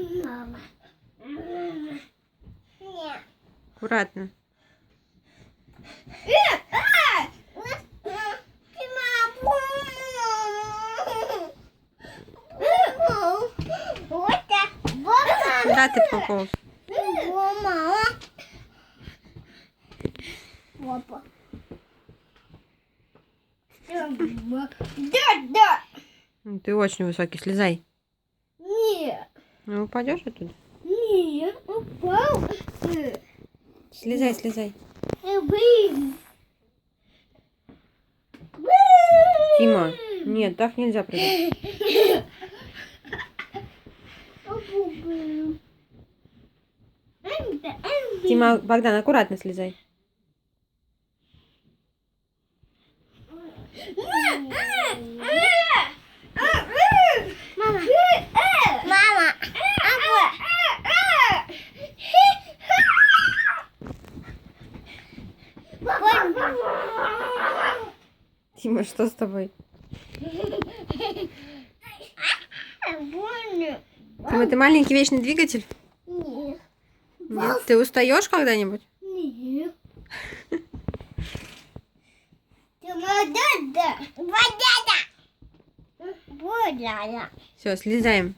Мама. Нет. Аккуратно. Куда ты пополз? Папа. Да. Ты очень высокий, слезай. Нет. Ну, упадешь оттуда? Нет, упал. Слезай. Блин. Тима, нет, так нельзя прыгать. Тима, Богдан, аккуратно слезай. Мама. Тима, что с тобой? Больно. Тима, ты маленький вечный двигатель? Нет. Нет. Ты устаешь когда-нибудь? Нет. Вода. Все, слезаем.